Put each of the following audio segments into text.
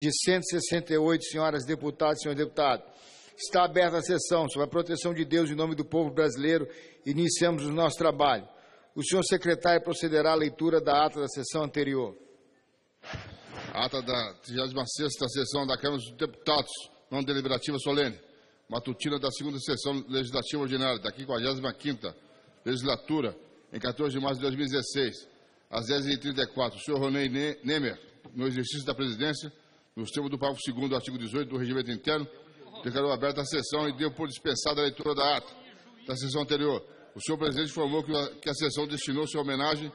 de 168, senhoras deputadas e senhores deputados. Está aberta a sessão. Sob a proteção de Deus, em nome do povo brasileiro, iniciamos o nosso trabalho. O senhor secretário procederá à leitura da ata da sessão anterior. Ata da 36ª sessão da Câmara dos Deputados, não deliberativa solene, matutina da 2ª sessão legislativa ordinária da 55ª legislatura, em 14 de março de 2016, às 10h34, o senhor Ronei Nemer, no exercício da presidência, nos termos do parágrafo 2º do artigo 18 do regimento interno, declarou aberta a sessão e deu por dispensada a leitura da ata da sessão anterior. O senhor presidente informou que a sessão destinou-se à homenagem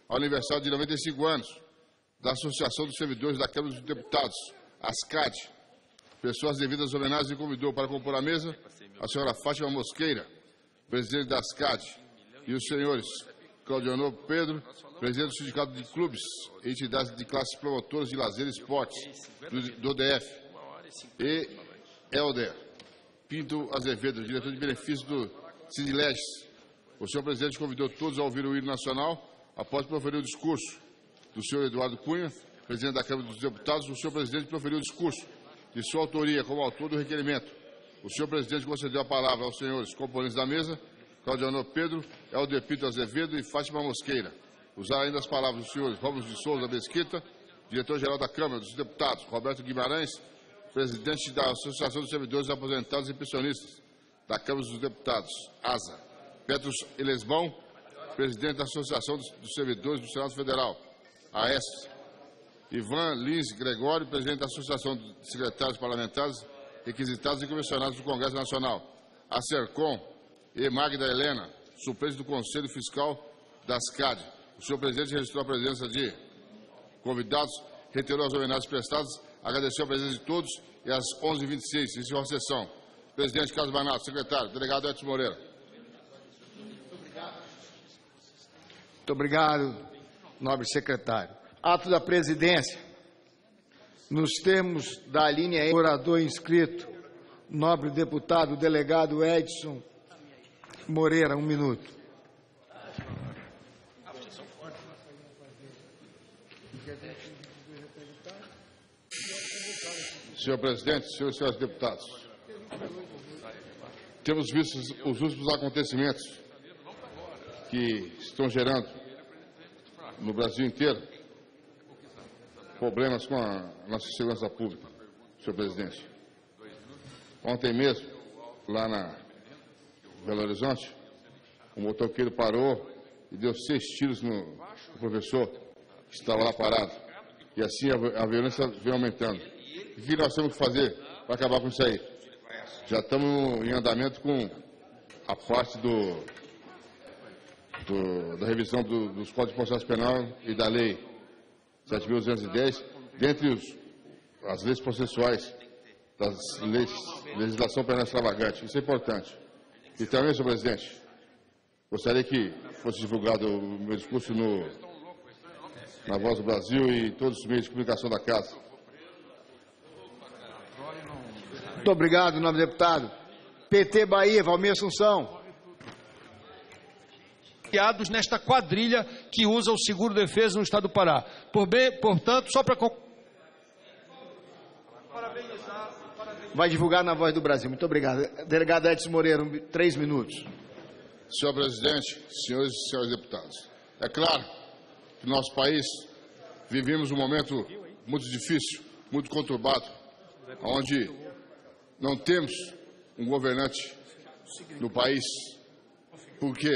ao aniversário de 95 anos da Associação dos Servidores da Câmara dos Deputados, ASCAD. Pessoas devidas às homenagens e convidou para compor a mesa a senhora Fátima Mosqueira, presidente da ASCAD, e os senhores Claudiano Pedro, presidente do Sindicato de Clubes e Entidades de Classes Promotoras de Lazer e Esportes do DF, e Helder Pinto Azevedo, diretor de benefícios do Sindileges. O senhor presidente convidou todos a ouvir o hino nacional após proferir o discurso do senhor Eduardo Cunha, presidente da Câmara dos Deputados. O senhor presidente proferiu o discurso de sua autoria como autor do requerimento. O senhor presidente concedeu a palavra aos senhores componentes da mesa, Claudiano Pedro, Helder Pinto Azevedo e Fátima Mosqueira. Usar ainda as palavras dos senhores Ramos de Souza Mesquita, diretor-geral da Câmara dos Deputados, Roberto Guimarães, presidente da Associação dos Servidores Aposentados e Pensionistas da Câmara dos Deputados, ASA, Petros Elesbão, presidente da Associação dos Servidores do Senado Federal, AES, Ivan Lins Gregório, presidente da Associação de Secretários Parlamentares, Requisitados e Comissionados do Congresso Nacional, a SERCOM, e Magda Helena, suplente do Conselho Fiscal da ASCAD. O senhor presidente registrou a presença de convidados, reiterou as homenagens prestadas, agradeceu a presença de todos e às 11h26 encerrou a sessão. Presidente Carlos Banato, secretário, delegado Edson Moreira. Muito obrigado, nobre secretário. Ato da presidência. Nos termos da linha E, orador inscrito, nobre deputado delegado Edson Moreira, 1 minuto. Senhor presidente, senhores e senhores deputados, temos visto os últimos acontecimentos que estão gerando no Brasil inteiro problemas com a nossa segurança pública, senhor presidente. Ontem mesmo, lá na Belo Horizonte, o motoqueiro parou e deu 6 tiros no professor que estava lá parado. E assim a violência vem aumentando. O que nós temos que fazer para acabar com isso aí? Já estamos em andamento com a parte da revisão dos Códigos de Processo Penal e da Lei 7.210, dentre as leis processuais das legislação penal extravagante. Isso é importante. E também, senhor presidente, gostaria que fosse divulgado o meu discurso na Voz do Brasil e todos os meios de comunicação da Casa. Muito obrigado, nobre deputado. PT Bahia, Valmir Assunção. Criados nesta quadrilha que usa o seguro-defesa no estado do Pará. Portanto, só para... Vai divulgar na Voz do Brasil. Muito obrigado. Delegado Edson Moreira, 3 minutos. Senhor presidente, senhores e senhores deputados, é claro que no nosso país vivemos um momento muito difícil, muito conturbado, onde não temos um governante no país, porque,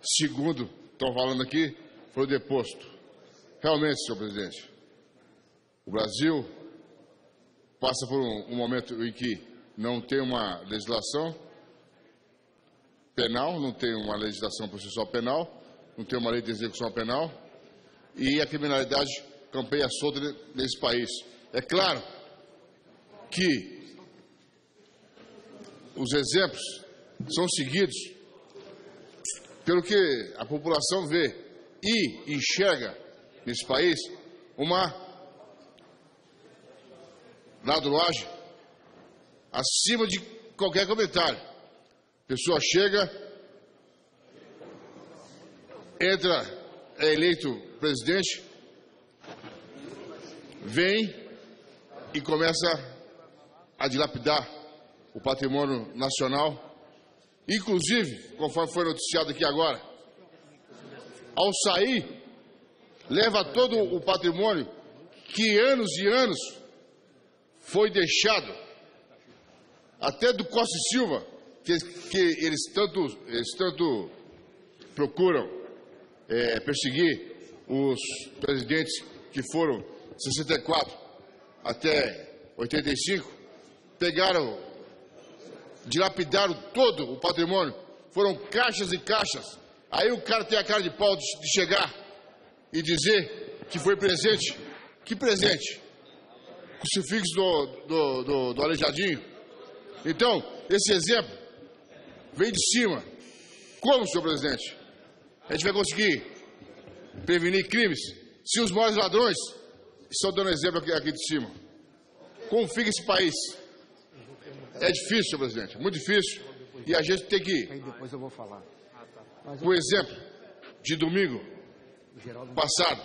segundo estão falando aqui, foi deposto. Realmente, senhor presidente, o Brasil passa por um momento em que não tem uma legislação penal, não tem uma legislação processual penal, não tem uma lei de execução penal, e a criminalidade campeia solta nesse país. É claro que os exemplos são seguidos pelo que a população vê e enxerga nesse país uma ladruagem acima de qualquer comentário. A pessoa chega, entra, é eleito presidente, vem e começa a dilapidar o patrimônio nacional, inclusive, conforme foi noticiado aqui agora, ao sair, leva todo o patrimônio que anos e anos foi deixado, até do Costa e Silva, que eles tanto procuram perseguir os presidentes que foram 64 até 85, pegaram, dilapidaram todo o patrimônio, foram caixas e caixas. Aí o cara tem a cara de pau de chegar e dizer que foi presente. Que presente? Crucifixo do Aleijadinho. Então, esse exemplo vem de cima. Como, senhor presidente? A gente vai conseguir prevenir crimes se os maiores ladrões estão dando exemplo aqui de cima? Como fica esse país? É difícil, senhor presidente, muito difícil. E a gente tem que, Depois eu vou falar. por exemplo, de domingo passado,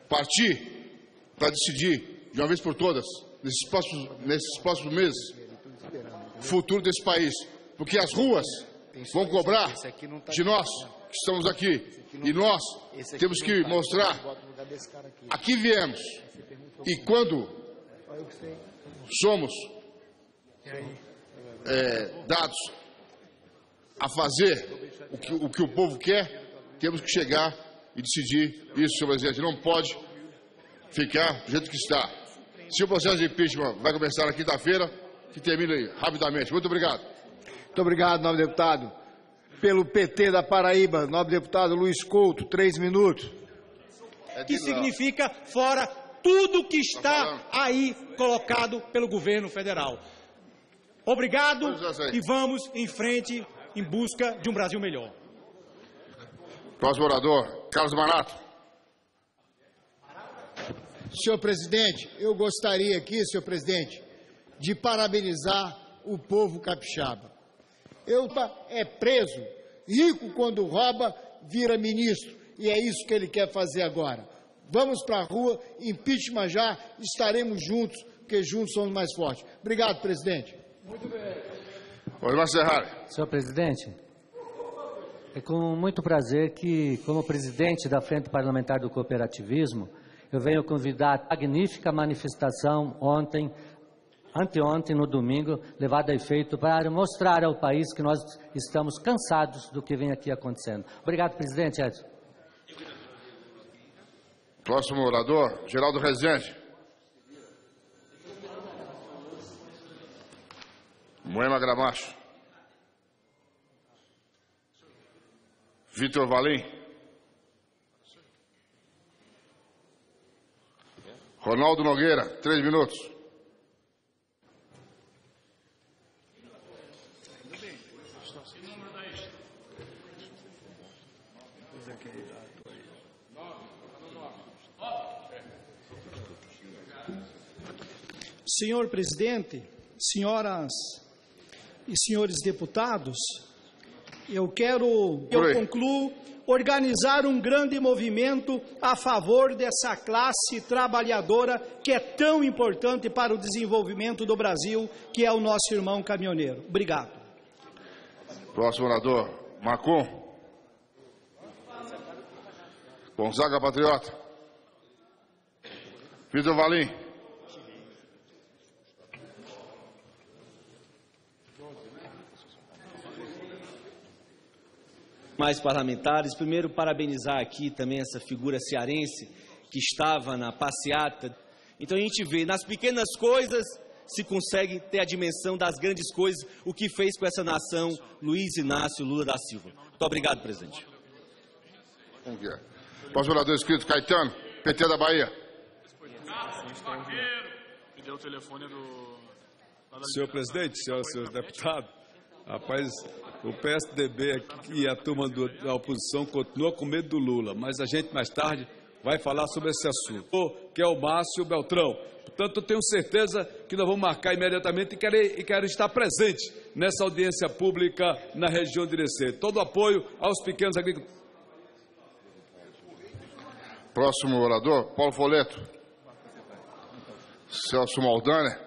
partir para decidir, de uma vez por todas, nesses próximos meses, o futuro desse país. Porque as ruas vão cobrar de nós que estamos aqui. E nós temos que mostrar a que viemos. E quando somos dados a fazer o que o povo quer, temos que chegar e decidir isso, senhor presidente. Não pode ficar do jeito que está. Se o processo de impeachment vai começar na quinta-feira, que termine rapidamente. Muito obrigado. Muito obrigado, nobre deputado. Pelo PT da Paraíba, nobre deputado Luiz Couto, 3 minutos. Que significa fora tudo que está aí colocado pelo governo federal. Obrigado e vamos em frente em busca de um Brasil melhor. Próximo orador, Carlos Manato. Senhor presidente, eu gostaria aqui, senhor presidente, de parabenizar o povo capixaba. É preso, rico quando rouba, vira ministro, e é isso que ele quer fazer agora. Vamos para a rua, impeachment já, estaremos juntos, porque juntos somos mais fortes. Obrigado, presidente. Muito bem. Osmar Serrari. Senhor presidente, é com muito prazer que, como presidente da Frente Parlamentar do Cooperativismo, eu venho convidar a magnífica manifestação anteontem, no domingo, levada a efeito para mostrar ao país que nós estamos cansados do que vem aqui acontecendo. Obrigado, presidente Edson. Próximo orador, Geraldo Rezende. Moema Gramacho. Vitor Valim. Ronaldo Nogueira, 3 minutos. Senhor presidente, senhoras e senhores deputados, eu concluo organizar um grande movimento a favor dessa classe trabalhadora que é tão importante para o desenvolvimento do Brasil, que é o nosso irmão caminhoneiro. Obrigado. Próximo orador, Macon. Gonzaga Patriota. Vitor Valim. Mais parlamentares, primeiro parabenizar aqui também essa figura cearense que estava na passeata. Então a gente vê, nas pequenas coisas se consegue ter a dimensão das grandes coisas, o que fez com essa nação Luiz Inácio Lula da Silva. Muito obrigado, presidente. Próximo orador inscrito, Caetano, PT da Bahia. Senhor presidente, senhoras e senhores deputados, rapaz, o PSDB aqui e a turma da oposição continua com medo do Lula, mas a gente mais tarde vai falar sobre esse assunto, que é o Márcio Beltrão. Portanto, eu tenho certeza que nós vamos marcar imediatamente e quero estar presente nessa audiência pública na região de Irecê. Todo o apoio aos pequenos agricultores. Próximo orador, Paulo Foleto. Celso Maldaner.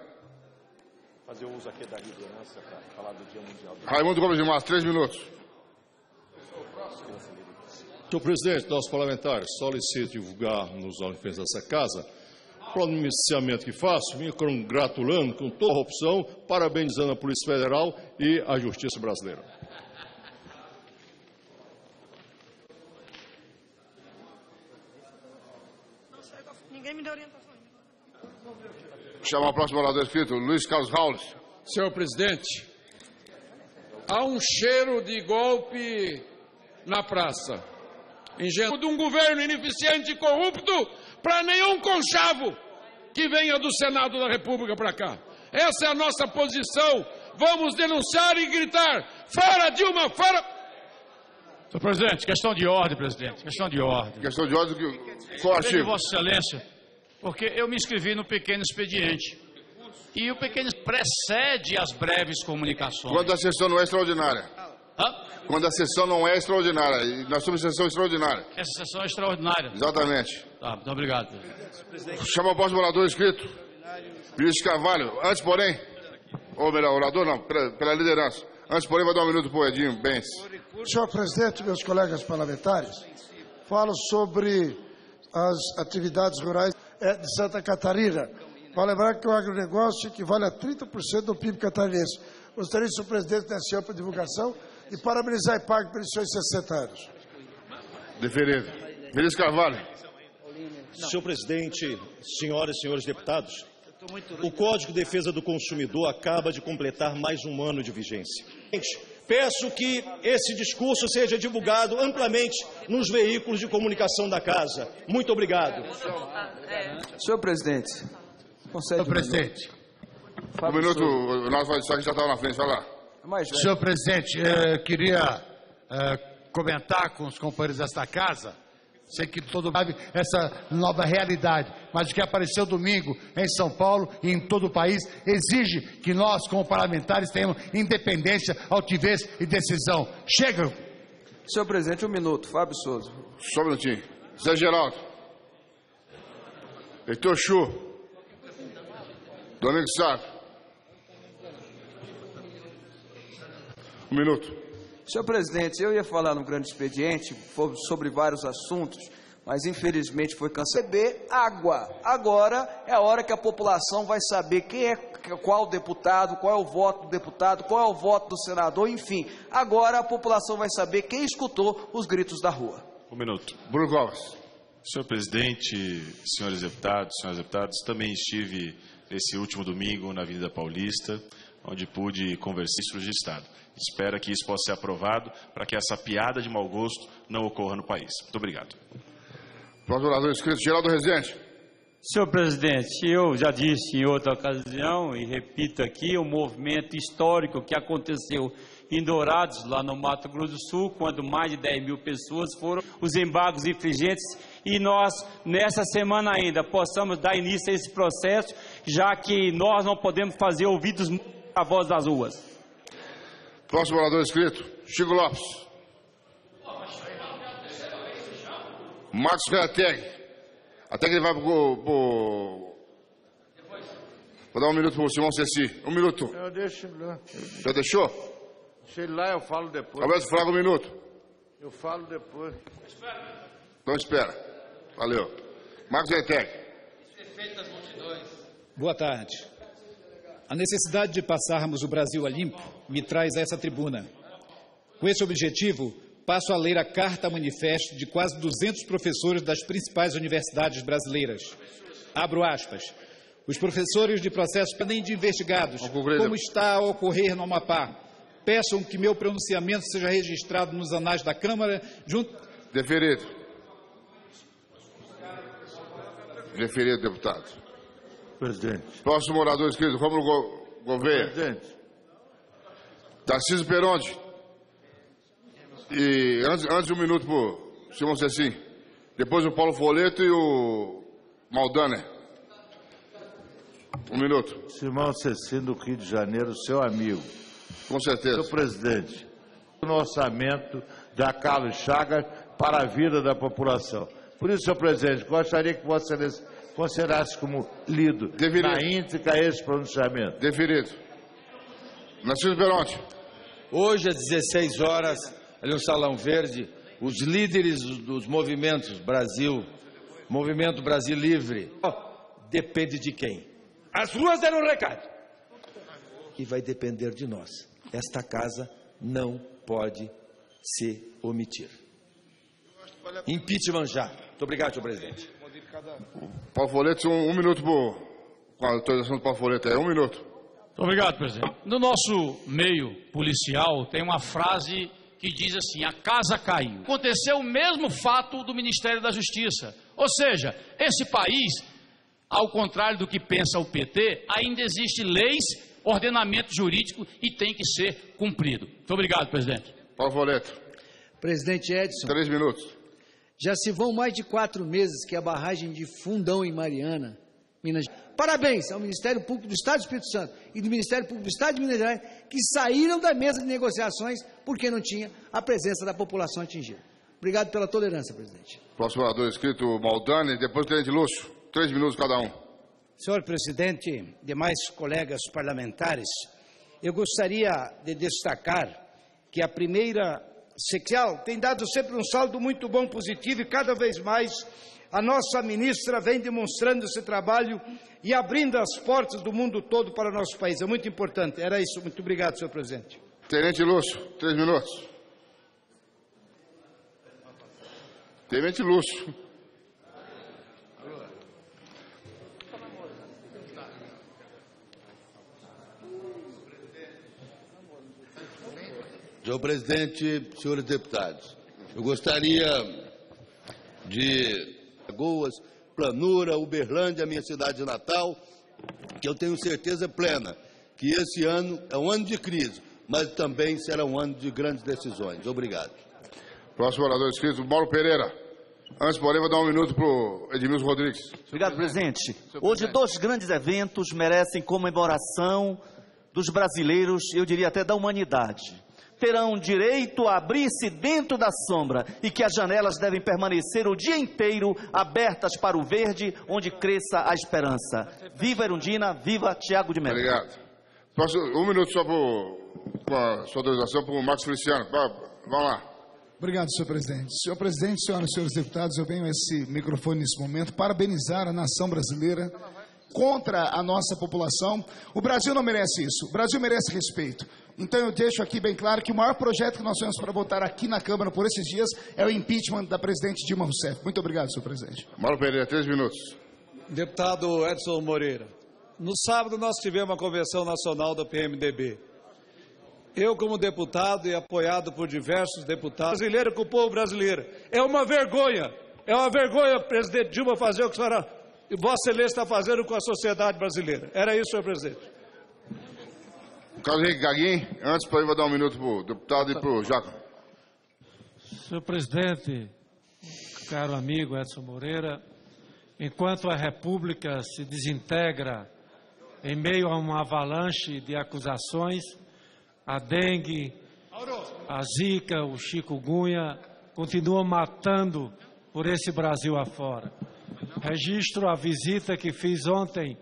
Fazer uso aqui da liderança para falar do Dia Mundial. Raimundo Gomes de Matos, 3 minutos. Senhor presidente, nossos parlamentares, solicito divulgar nos olhos dessa casa o pronunciamento que faço, me congratulando com toda a opção, parabenizando a Polícia Federal e a Justiça Brasileira. Ninguém me deu orientação. Chamar o próximo orador escrito, Luiz Carlos Raules. Senhor presidente, há um cheiro de golpe na praça. Ingênuo de um governo ineficiente e corrupto para nenhum conchavo que venha do Senado da República para cá. Essa é a nossa posição. Vamos denunciar e gritar: fora Dilma, fora... Senhor presidente, questão de ordem, presidente. Questão de ordem. Questão de ordem que... Qual artigo? Vossa Excelência, porque eu me inscrevi no pequeno expediente. E o pequeno precede as breves comunicações. Quando a sessão não é extraordinária. Hã? Quando a sessão não é extraordinária. E nós somos sessão extraordinária. Essa sessão é extraordinária. Exatamente. Tá, muito obrigado. Chama o próximo orador inscrito. Ministro Carvalho. Antes, porém... Ou melhor, orador não, pela liderança. Antes, porém, vai dar um minuto para o Edinho Bens. Senhor presidente, meus colegas parlamentares, falo sobre as atividades rurais de Santa Catarina. Vale lembrar que o agronegócio equivale a 30% do PIB catarinense. Gostaria, senhor presidente, nessa ampla divulgação e parabenizar a IPAG pelos seus 60 anos. Deferido. Ministro Carvalho. Senhor presidente, senhoras e senhores deputados, o Código de Defesa do Consumidor acaba de completar mais um ano de vigência. Peço que esse discurso seja divulgado amplamente nos veículos de comunicação da Casa. Muito obrigado. Senhor presidente, senhor presidente. Um minuto, o nosso já estava na frente, vai lá. Senhor presidente, queria comentar com os companheiros desta casa. Sei que todo mundo sabe essa nova realidade, mas o que apareceu domingo em São Paulo e em todo o país exige que nós, como parlamentares, tenhamos independência, altivez e decisão. Chega! Senhor presidente, um minuto. Fábio Souza. Só um minutinho. Zé Geraldo. Heitor Chu. Domingos Sá. Um minuto. Senhor presidente, eu ia falar no grande expediente sobre vários assuntos, mas infelizmente foi cancelado. Beber água. Agora é a hora que a população vai saber qual deputado, qual é o voto do deputado, qual é o voto do senador, enfim. Agora a população vai saber quem escutou os gritos da rua. Um minuto. Bruno Covas. Senhor presidente, senhores deputados, também estive esse último domingo na Avenida Paulista, onde pude conversar com o ministro de Estado. Espero que isso possa ser aprovado para que essa piada de mau gosto não ocorra no país. Muito obrigado. Próximo orador inscrito, Geraldo Rezende. Senhor presidente, eu já disse em outra ocasião e repito aqui o movimento histórico que aconteceu em Dourados, lá no Mato Grosso do Sul, quando mais de 10 mil pessoas foram os embargos infringentes, e nós, nessa semana ainda, possamos dar início a esse processo, já que nós não podemos fazer ouvidos à voz das ruas. Próximo orador inscrito, Chico Lopes. Marcos Reateg. Até que ele vai Vou dar um minuto para o Simão Ceci. Um minuto. Eu deixo ele lá. Já deixou? Deixa ele lá, eu falo depois. Alberto Fraga, um minuto. Eu falo depois. Então espera. Valeu. Marcos Reateg. Boa tarde. A necessidade de passarmos o Brasil a limpo me traz a essa tribuna. Com esse objetivo, passo a ler a carta manifesto de quase 200 professores das principais universidades brasileiras. Abro aspas. Os professores de processos pendentes de investigados, como está a ocorrer no Amapá, peçam que meu pronunciamento seja registrado nos anais da Câmara junto... Deferido. Deferido, deputado. Presidente. Próximo orador inscrito, Rômulo Gouveia. Presidente. Tarcísio Peronde. E antes um minuto para o Simão Cecim. Depois o Paulo Foleto e o Maldaner. Um minuto. Simão Cecim, do Rio de Janeiro, seu amigo. Com certeza. Senhor presidente, no orçamento da Carlos Chagas para a vida da população. Por isso, senhor presidente, gostaria que Vossa Excelência considerasse como lido na íntegra esse pronunciamento. Deferido. Narciso Peronte. Hoje, às 16 horas, ali no Salão Verde, os líderes dos movimentos Brasil, Movimento Brasil Livre, depende de quem? As ruas deram um recado. E vai depender de nós. Esta casa não pode se omitir. Impeachment já. Muito obrigado, senhor presidente. Paulo Folete, um minuto com a autorização do Paulo Folete. 1 minuto. Muito obrigado, presidente. No nosso meio policial tem uma frase que diz assim: a casa caiu. Aconteceu o mesmo fato do Ministério da Justiça. Ou seja, esse país, ao contrário do que pensa o PT, ainda existe leis, ordenamento jurídico e tem que ser cumprido. Muito obrigado, presidente. Paulo Folete. Presidente Edson. 3 minutos. Já se vão mais de 4 meses que a barragem de Fundão em Mariana, Minas Gerais. Parabéns ao Ministério Público do Estado do Espírito Santo e do Ministério Público do Estado de Minas Gerais, que saíram da mesa de negociações porque não tinha a presença da população atingida. Obrigado pela tolerância, presidente. Próximo orador inscrito, Maldani, depois o Tenente Lúcio. 3 minutos cada um. Senhor presidente, demais colegas parlamentares, eu gostaria de destacar que a primeira seccional tem dado sempre um saldo muito bom, positivo, e cada vez mais a nossa ministra vem demonstrando esse trabalho e abrindo as portas do mundo todo para o nosso país. É muito importante. Era isso. Muito obrigado, senhor presidente. Tenente Lúcio, 3 minutos. Tenente Lúcio. Senhor presidente, senhores deputados, eu gostaria de Alagoas, Planura, Uberlândia, minha cidade natal, que eu tenho certeza plena que esse ano é um ano de crise, mas também será um ano de grandes decisões. Obrigado. Próximo orador inscrito, Mauro Pereira. Antes, porém, vou dar 1 minuto para o Edmilson Rodrigues. Obrigado, presidente. Hoje, 2 grandes eventos merecem comemoração dos brasileiros, eu diria até da humanidade. Terão direito a abrir-se dentro da sombra e que as janelas devem permanecer o dia inteiro abertas para o verde, onde cresça a esperança. Viva Erundina, viva Tiago de Mello. Obrigado. Próximo, 1 minuto só com a sua autorização para o Marcos Feliciano. Vamos lá. Obrigado, senhor presidente. Senhor presidente, senhoras e senhores deputados, eu venho a esse microfone nesse momento parabenizar a nação brasileira contra a nossa população. O Brasil não merece isso. O Brasil merece respeito. Então eu deixo aqui bem claro que o maior projeto que nós temos para votar aqui na Câmara por esses dias é o impeachment da presidente Dilma Rousseff. Muito obrigado, senhor presidente. Mauro Pereira, 3 minutos. Deputado Edson Moreira, no sábado nós tivemos uma convenção nacional da PMDB. Eu, como deputado e apoiado por diversos deputados brasileiros com o povo brasileiro, é uma vergonha, presidente Dilma, fazer o que a senhora, Vossa Excelência está fazendo com a sociedade brasileira. Era isso, senhor presidente. Carlos Henrique Gaguinho, antes, para vou dar 1 minuto para o deputado e para o Jaco. Senhor presidente, caro amigo Edson Moreira, enquanto a República se desintegra em meio a uma avalanche de acusações, a dengue, a zika, o chikungunya continuam matando por esse Brasil afora. Registro a visita que fiz ontem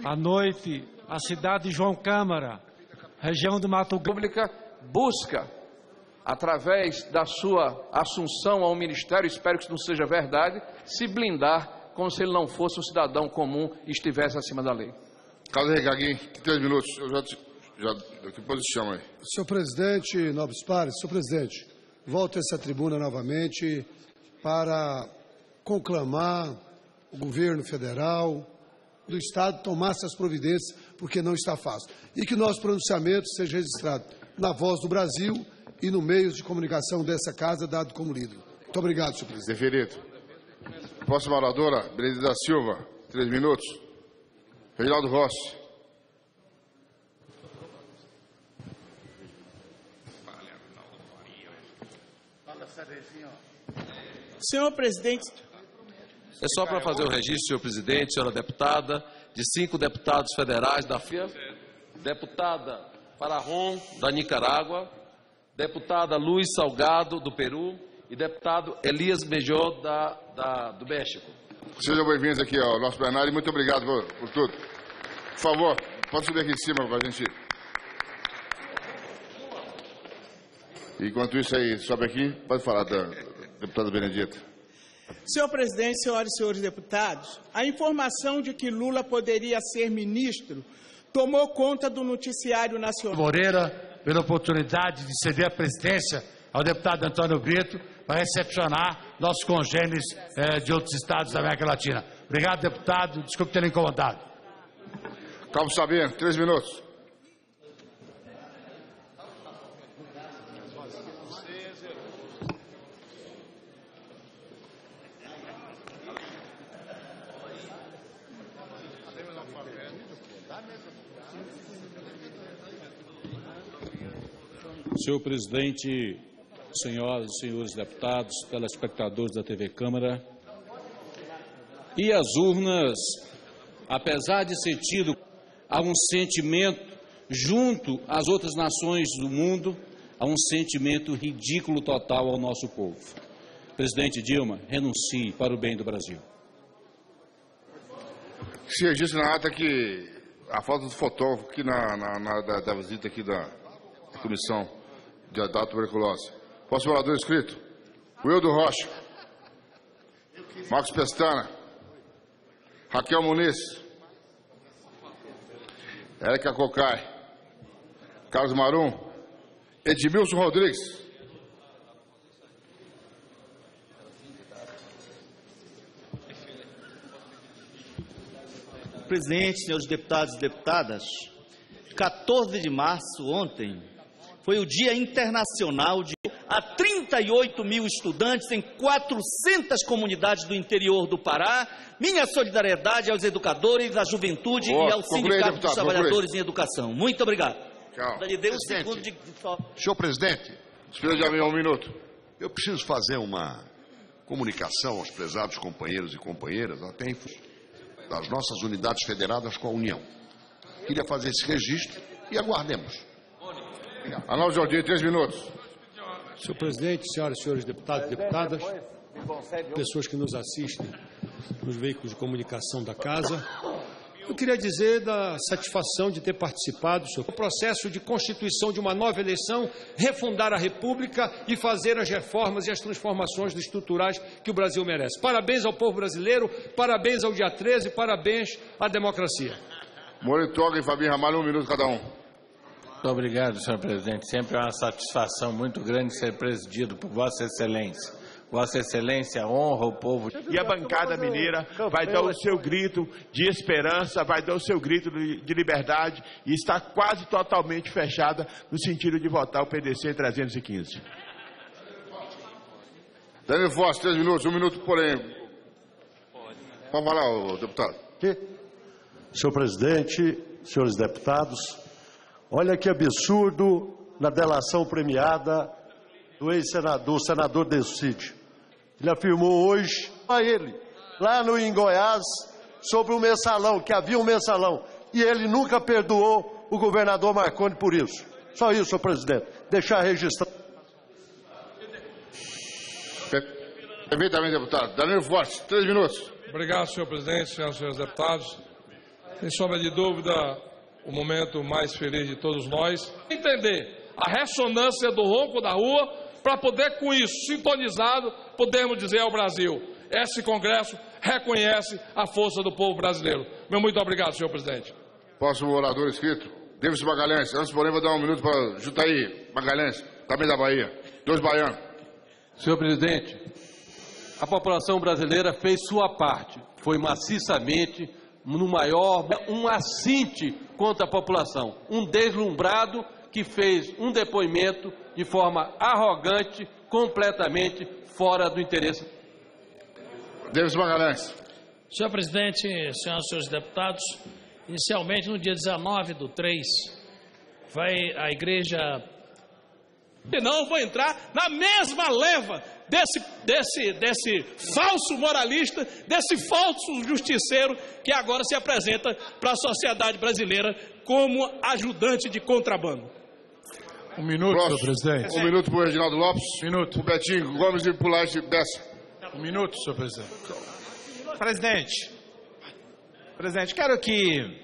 à noite à cidade de João Câmara, região do Mato Grosso. República busca, através da sua assunção ao Ministério, espero que isso não seja verdade, se blindar como se ele não fosse um cidadão comum e estivesse acima da lei. Carlos Henrique Gaguinho, 3 minutos. Depois se chama aí. Senhor presidente, nobres pares, senhor presidente, volto a essa tribuna novamente para conclamar o governo federal do Estado tomar essas providências, porque não está fácil. E que nosso pronunciamento seja registrado na Voz do Brasil e no meios de comunicação dessa casa, dado como líder. Muito obrigado, senhor presidente. Deferido. Próxima oradora, Benedita da Silva, 3 minutos. Reginaldo Rossi. Senhor presidente, é só para fazer o registro, senhor presidente, senhora deputada, de 5 deputados federais da FIA, deputada Farahon, da Nicarágua, deputada Luiz Salgado, do Peru, e deputado Elias Mejó, do México. Sejam bem-vindos aqui ao nosso plenário e muito obrigado por tudo. Por favor, pode subir aqui em cima para a gente. Enquanto isso aí, sobe aqui, pode falar da deputada Benedita. Senhor presidente, senhoras e senhores deputados, a informação de que Lula poderia ser ministro tomou conta do noticiário nacional. Moreira, pela oportunidade de ceder a presidência ao deputado Antônio Brito para recepcionar nossos congêneres de outros estados da América Latina. Obrigado, deputado. Desculpe ter incomodado. Carlos Sabino, 3 minutos. Senhor presidente, senhoras e senhores deputados, telespectadores da TV Câmara, e as urnas, apesar de ser tido a um sentimento, junto às outras nações do mundo, a um sentimento ridículo total ao nosso povo. Presidente Dilma, renuncie para o bem do Brasil. Se registra na ata que a falta do fotógrafo aqui da visita aqui da comissão da tuberculose. Próximo orador inscrito, Wildo Rocha, Marcos Pestana, Raquel Muniz, Érica Cocai, Carlos Marum, Edmilson Rodrigues. Presidente, senhores deputados e deputadas, 14 de março, ontem, foi o Dia Internacional de a 38 mil estudantes em 400 comunidades do interior do Pará. Minha solidariedade aos educadores, à juventude e ao Sindicato dos Trabalhadores em Educação. Muito obrigado. Tchau. Lhe dei um segundo de... Senhor presidente, espera já um minuto. Eu preciso fazer uma comunicação aos prezados companheiros e companheiras, até em das nossas unidades federadas com a União. Queria fazer esse registro e aguardemos. Arnaldo Jordi, 3 minutos. Senhor presidente, senhoras e senhores deputados e deputadas, pessoas que nos assistem nos veículos de comunicação da Casa, eu queria dizer da satisfação de ter participado no processo de constituição de uma nova eleição, refundar a República e fazer as reformas e as transformações estruturais que o Brasil merece. Parabéns ao povo brasileiro, parabéns ao dia 13, parabéns à democracia. Moritoga e Fabinho Ramalho, 1 minuto cada um. Muito obrigado, senhor presidente. Sempre é uma satisfação muito grande ser presidido por Vossa Excelência. Vossa Excelência honra o povo. E a bancada mineira vai dar o seu grito de esperança, vai dar o seu grito de liberdade e está quase totalmente fechada no sentido de votar o PDC 315. Daniel Foz, 3 minutos, 1 minuto porém. Pode falar, deputado. Senhor presidente, senhores deputados, olha que absurdo na delação premiada do ex-senador, senador Decide. Ele afirmou hoje a ele, lá em Goiás, sobre o mensalão, que havia um mensalão, e ele nunca perdoou o governador Marconi por isso. Só isso, senhor presidente. Deixar registrado. Perfeitamente, deputado. Danilo Forte, 3 minutos. Obrigado, senhor presidente, senhoras e senhores deputados. Sem sombra de dúvida, o momento mais feliz de todos nós. Entender a ressonância do ronco da rua, para poder, com isso, sintonizado, podermos dizer ao Brasil, esse Congresso reconhece a força do povo brasileiro. Meu muito obrigado, senhor presidente. Próximo orador inscrito, Davis Magalhães. Antes, porém, vou dar 1 minuto para Jutaí Magalhães, também da Bahia. 2 baianos. Senhor presidente, a população brasileira fez sua parte. Foi maciçamente, no maior, um assinte contra a população. Um deslumbrado que fez um depoimento de forma arrogante, completamente fora do interesse. Davis Magalhães. Senhor presidente, senhoras e senhores deputados, inicialmente no dia 19/3, a igreja... Não vou entrar na mesma leva desse falso moralista, desse falso justiceiro que agora se apresenta para a sociedade brasileira como ajudante de contrabando. 1 minuto, próximo, senhor presidente. 1 minuto para o Reginaldo Lopes. 1 minuto. O Betinho Gomes de Pulache Bessa. 1 minuto, senhor presidente. Presidente, quero aqui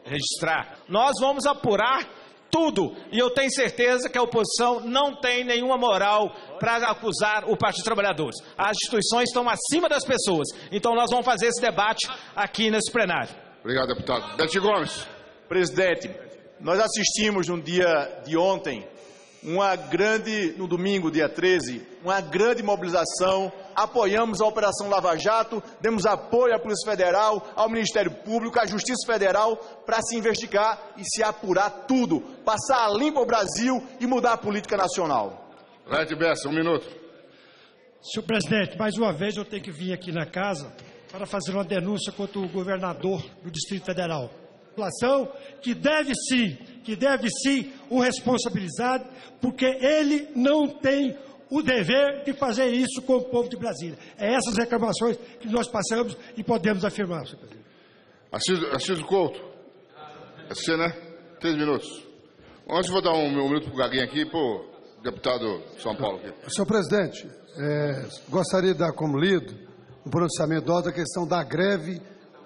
registrar. Nós vamos apurar tudo e eu tenho certeza que a oposição não tem nenhuma moral para acusar o Partido dos Trabalhadores. As instituições estão acima das pessoas. Então nós vamos fazer esse debate aqui nesse plenário. Obrigado, deputado. Bete Gomes. Presidente, nós assistimos no dia de ontem no domingo, dia 13, uma grande mobilização, apoiamos a Operação Lava Jato, demos apoio à Polícia Federal, ao Ministério Público, à Justiça Federal, para se investigar e se apurar tudo, passar a limpo o Brasil e mudar a política nacional. Rete Bessa, 1 minuto. Senhor presidente, mais uma vez eu tenho que vir aqui na casa para fazer uma denúncia contra o governador do Distrito Federal. População que deve sim o responsabilizar, porque ele não tem o dever de fazer isso com o povo de Brasília. É essas reclamações que nós passamos e podemos afirmar, senhor presidente. Assis Couto. É você, né? 3 minutos. Antes eu vou dar um minuto para o Gaguinho aqui, para o deputado de São Paulo. Aqui. Senhor presidente, gostaria de dar como lido um pronunciamento da questão da greve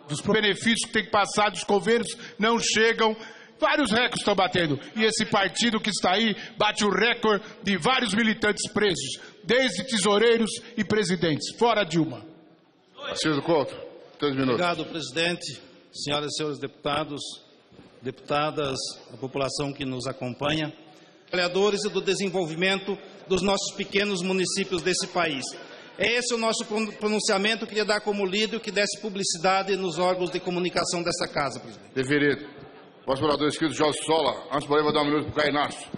dos benefícios que tem que passar dos governos não chegam. Vários recordes estão batendo. E esse partido que está aí bate o recorde de vários militantes presos, desde tesoureiros e presidentes. Fora Dilma. Assis Couto, 3 minutos. Obrigado, presidente. Senhoras e senhores deputados, deputadas, a população que nos acompanha, trabalhadores e do desenvolvimento dos nossos pequenos municípios desse país. Esse é o nosso pronunciamento. Eu queria dar como lido que desse publicidade nos órgãos de comunicação dessa casa, presidente. Deferido. Próximo orador inscrito, Jorge Sola. Antes, porém, vou dar um minuto para o Caio Inácio.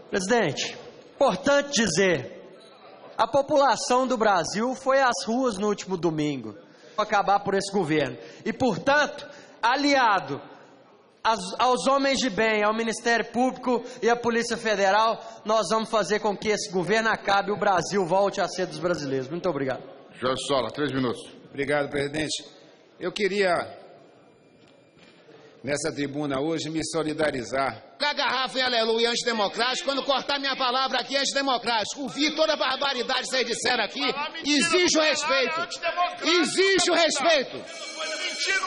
Presidente, importante dizer, a população do Brasil foi às ruas no último domingo para acabar por esse governo. E, portanto, aliado aos homens de bem, ao Ministério Público e à Polícia Federal, nós vamos fazer com que esse governo acabe e o Brasil volte a ser dos brasileiros. Muito obrigado. Jorge Sola, 3 minutos. Obrigado, presidente. Eu queria, nessa tribuna hoje, me solidarizar. A garrafa em aleluia antidemocrático, quando cortar minha palavra aqui antidemocrático, ouvir toda a barbaridade que vocês disseram aqui, exige o respeito. Exige o respeito.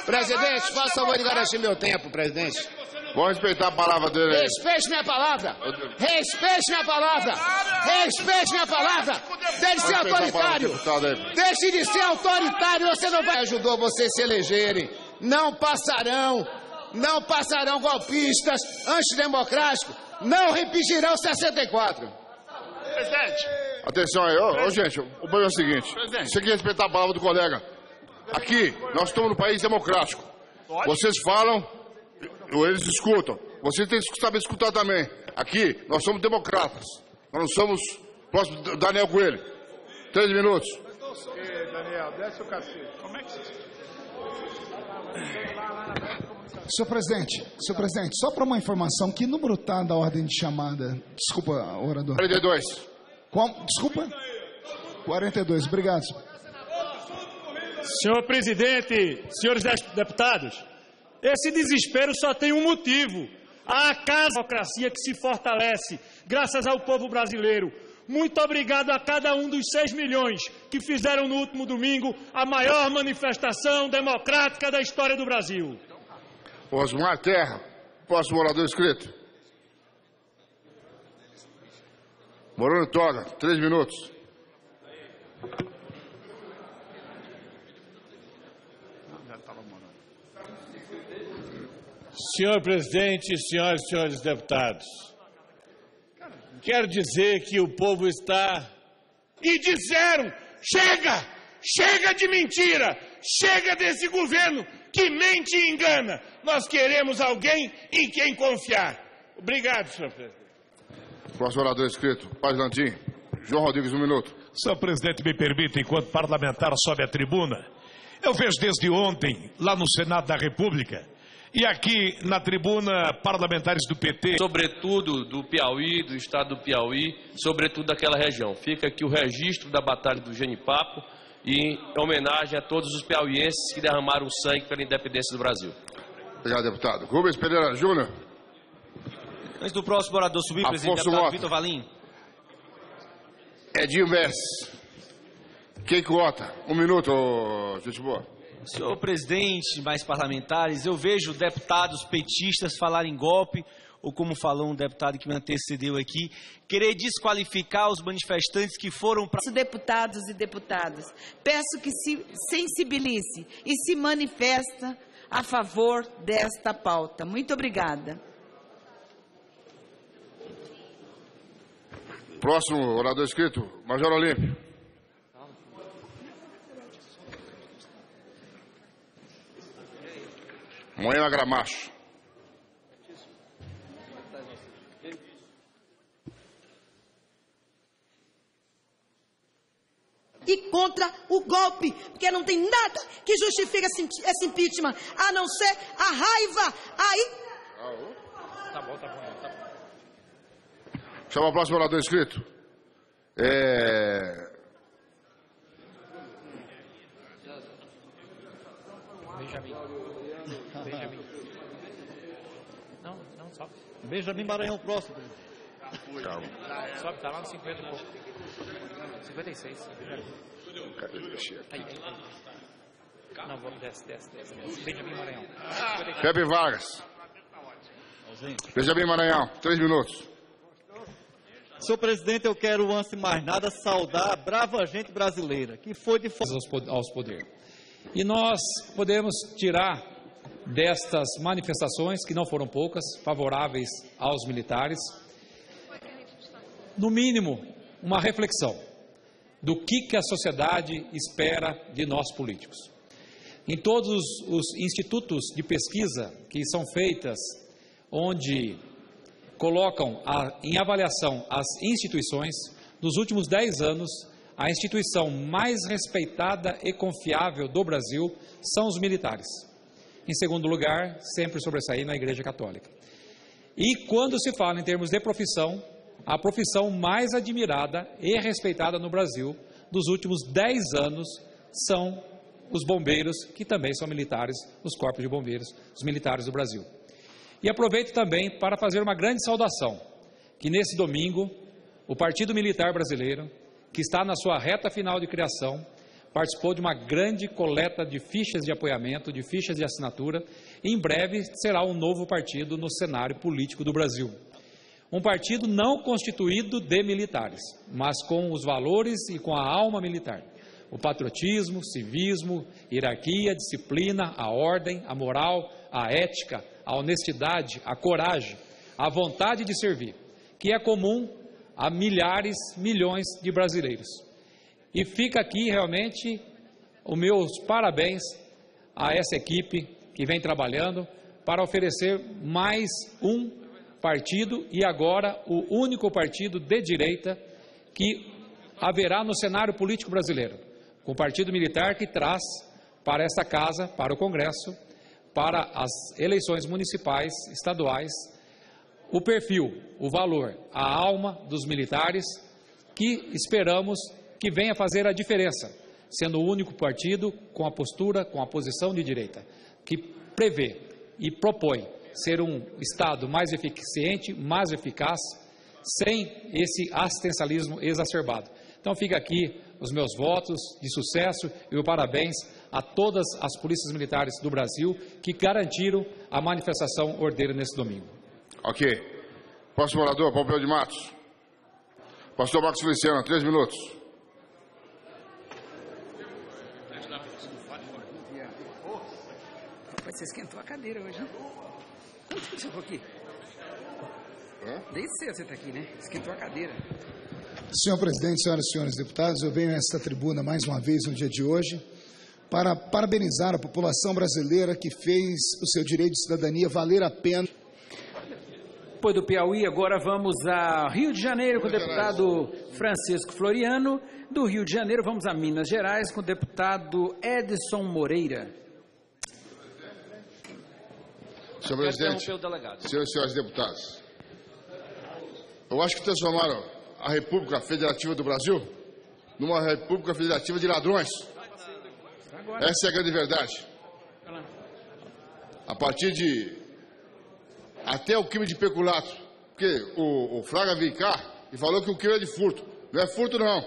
Presidente, faça favor de garantir meu tempo, presidente. Vou respeitar a palavra dele aí. Respeite minha palavra. Respeite minha palavra. Respeite minha palavra. Deixe de ser autoritário. Deixe de ser autoritário. Você não vai ajudar vocês a se elegerem. Não passarão golpistas antidemocráticos. Não repetirão 64. Presidente. Atenção aí, gente, o problema é o seguinte. Presidente. Você tem que respeitar a palavra do colega. Aqui, nós estamos no país democrático. Vocês falam, eles escutam. Vocês têm que saber escutar também. Aqui, nós somos democratas. Nós não somos próximo do Daniel Coelho. 3 minutos. Daniel, desce o cacete. Como é que Senhor presidente, só para uma informação, que número está da ordem de chamada? Desculpa, orador. 42. Desculpa? 42, obrigado. Senhor presidente, senhores deputados, esse desespero só tem um motivo. A casa da democracia que se fortalece, graças ao povo brasileiro. Muito obrigado a cada um dos 6 milhões que fizeram no último domingo a maior manifestação democrática da história do Brasil. Osmar Terra, próximo orador inscrito. Morano Toga, 3 minutos. Senhor presidente, senhoras e senhores deputados, quero dizer que o povo está... E disseram, chega de mentira, chega desse governo que mente e engana. Nós queremos alguém em quem confiar. Obrigado, senhor presidente. Próximo orador inscrito, Paz Landim. João Rodrigues, 1 minuto. Senhor presidente, me permita, enquanto parlamentar sobe a tribuna, eu vejo desde ontem, lá no Senado da República, e aqui na tribuna, parlamentares do PT. Sobretudo do Piauí, do estado do Piauí, sobretudo daquela região. Fica aqui o registro da Batalha do Genipapo e em homenagem a todos os piauienses que derramaram sangue pela independência do Brasil. Obrigado, deputado. Rubens Pereira Júnior. Antes do próximo orador subir, presidente, deputado Vitor Valim. Edinho Messi. Quem vota? 1 minuto, gente boa. Senhor presidente, mais parlamentares, eu vejo deputados petistas falarem em golpe, ou como falou um deputado que me antecedeu aqui, querer desqualificar os manifestantes que foram para... Deputados e deputadas, peço que se sensibilize e se manifesta a favor desta pauta. Muito obrigada. Próximo orador inscrito, Major Olímpio. Moema Gramacho. E contra o golpe, porque não tem nada que justifique esse impeachment, a não ser a raiva. Aí... Tá bom. Chama o próximo orador inscrito. Benjamin Maranhão, próximo. Calma. Sobe, tá lá no 50 e pouco. 56. Aí. Não, vou desce. Benjamin Maranhão. Pepe Vargas. Benjamin Maranhão, 3 minutos. Senhor presidente, eu quero, antes de mais nada, saudar a brava gente brasileira, que foi de aos poderes. E nós podemos tirar destas manifestações, que não foram poucas, favoráveis aos militares, no mínimo, uma reflexão do que a sociedade espera de nós políticos. Em todos os institutos de pesquisa que são feitas, onde colocam em avaliação as instituições, nos últimos 10 anos, a instituição mais respeitada e confiável do Brasil são os militares. Em segundo lugar, sempre sobressaindo a Igreja Católica. E quando se fala em termos de profissão, a profissão mais admirada e respeitada no Brasil dos últimos 10 anos são os bombeiros, que também são militares, os corpos de bombeiros, os militares do Brasil. E aproveito também para fazer uma grande saudação, que nesse domingo, o Partido Militar Brasileiro, que está na sua reta final de criação, participou de uma grande coleta de fichas de apoiamento, de fichas de assinatura, e em breve será um novo partido no cenário político do Brasil. Um partido não constituído de militares, mas com os valores e com a alma militar. O patriotismo, civismo, hierarquia, disciplina, a ordem, a moral, a ética, a honestidade, a coragem, a vontade de servir, que é comum a milhares, milhões de brasileiros. E fica aqui realmente os meus parabéns a essa equipe que vem trabalhando para oferecer mais um partido e agora o único partido de direita que haverá no cenário político brasileiro, com o Partido Militar que traz para esta casa, para o Congresso, para as eleições municipais, estaduais, o perfil, o valor, a alma dos militares que esperamos que venha fazer a diferença, sendo o único partido com a postura, com a posição de direita, que prevê e propõe ser um Estado mais eficiente, mais eficaz, sem esse assistencialismo exacerbado. Então fica aqui os meus votos de sucesso e o parabéns a todas as polícias militares do Brasil que garantiram a manifestação ordeira nesse domingo. Ok. Próximo orador, Pompeu de Matos. Pastor Marcos Feliciano, 3 minutos. Você esquentou a cadeira hoje, hein? Quanto tempo você ficou aqui? Desde cedo você está aqui, né? Esquentou a cadeira. Senhor presidente, senhoras e senhores deputados, eu venho a esta tribuna mais uma vez no dia de hoje para parabenizar a população brasileira que fez o seu direito de cidadania valer a pena. Depois do Piauí, agora vamos a Rio de Janeiro com o deputado Francisco Floriano. Do Rio de Janeiro, vamos a Minas Gerais com o deputado Edson Moreira. Senhor presidente, senhores e senhores deputados, eu acho que transformaram a República Federativa do Brasil numa República Federativa de ladrões. Essa é a grande verdade. A partir de até o crime de peculato, porque o Fraga veio cá e falou que o crime é de furto. Não é furto, não.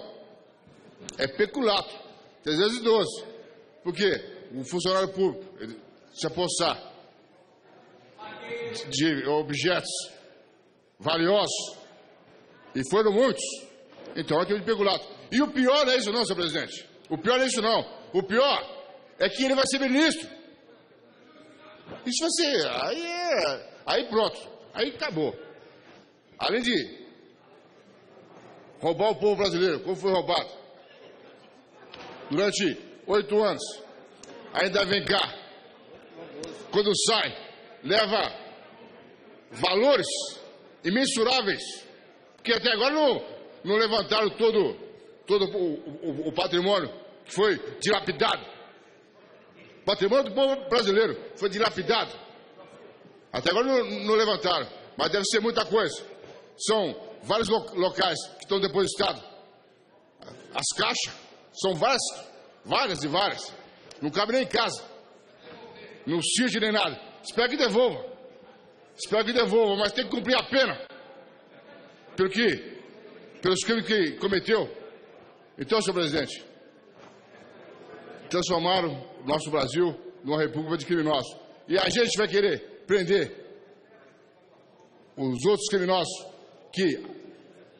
É peculato. 3 vezes 12. Por quê? Um funcionário público, ele se apossar de objetos valiosos, e foram muitos, então é crime de peculato. E o pior não é isso não, senhor presidente. O pior não é isso não. O pior é que ele vai ser ministro. Isso vai ser... Aí pronto. Aí acabou. Além de roubar o povo brasileiro, como foi roubado durante 8 anos, ainda vem cá, quando sai, leva valores imensuráveis, que até agora não levantaram todo o patrimônio que foi dilapidado. O patrimônio do povo brasileiro foi dilapidado. Até agora não levantaram, mas deve ser muita coisa. São vários locais que estão depositados. As caixas são várias e várias. Não cabe nem em casa, no sítio nem nada. Espero que devolva. Mas tem que cumprir a pena. Pelos crimes que cometeu. Então, senhor presidente, transformaram o nosso Brasil numa república de criminosos. E a gente vai querer prender os outros criminosos que,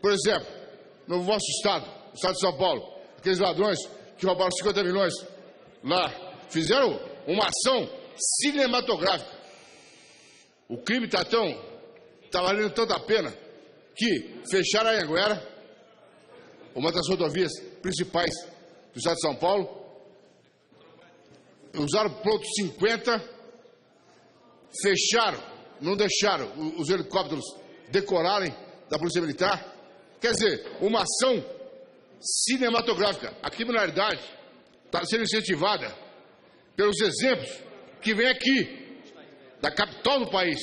por exemplo, no vosso estado, o estado de São Paulo, aqueles ladrões que roubaram 50 milhões lá, fizeram uma ação cinematográfica. O crime está valendo tanta pena que fecharam a Anhanguera, uma das rodovias principais do estado de São Paulo, usaram pronto 50, fecharam, não deixaram os helicópteros decolarem da Polícia Militar. Quer dizer, uma ação cinematográfica. A criminalidade está sendo incentivada pelos exemplos que vem aqui, da capital do país.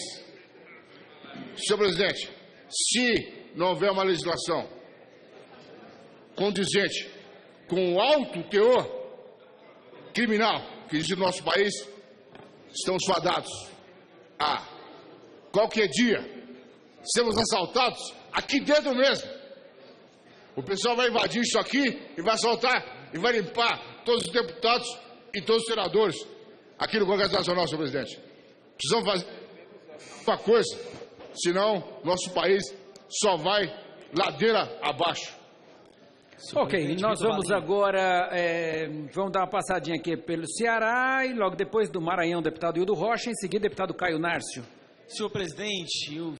Senhor presidente, se não houver uma legislação condizente com o alto teor criminal que existe no nosso país, estamos fadados a qualquer dia sermos assaltados aqui dentro mesmo. O pessoal vai invadir isso aqui e vai assaltar e vai limpar todos os deputados e todos os senadores aqui no Congresso Nacional, senhor presidente. Precisamos fazer uma coisa, senão nosso país só vai ladeira abaixo. Ok, nós vamos agora, vamos dar uma passadinha aqui pelo Ceará e logo depois do Maranhão, deputado Hildo Rocha, em seguida deputado Caio Nárcio. Senhor presidente, eu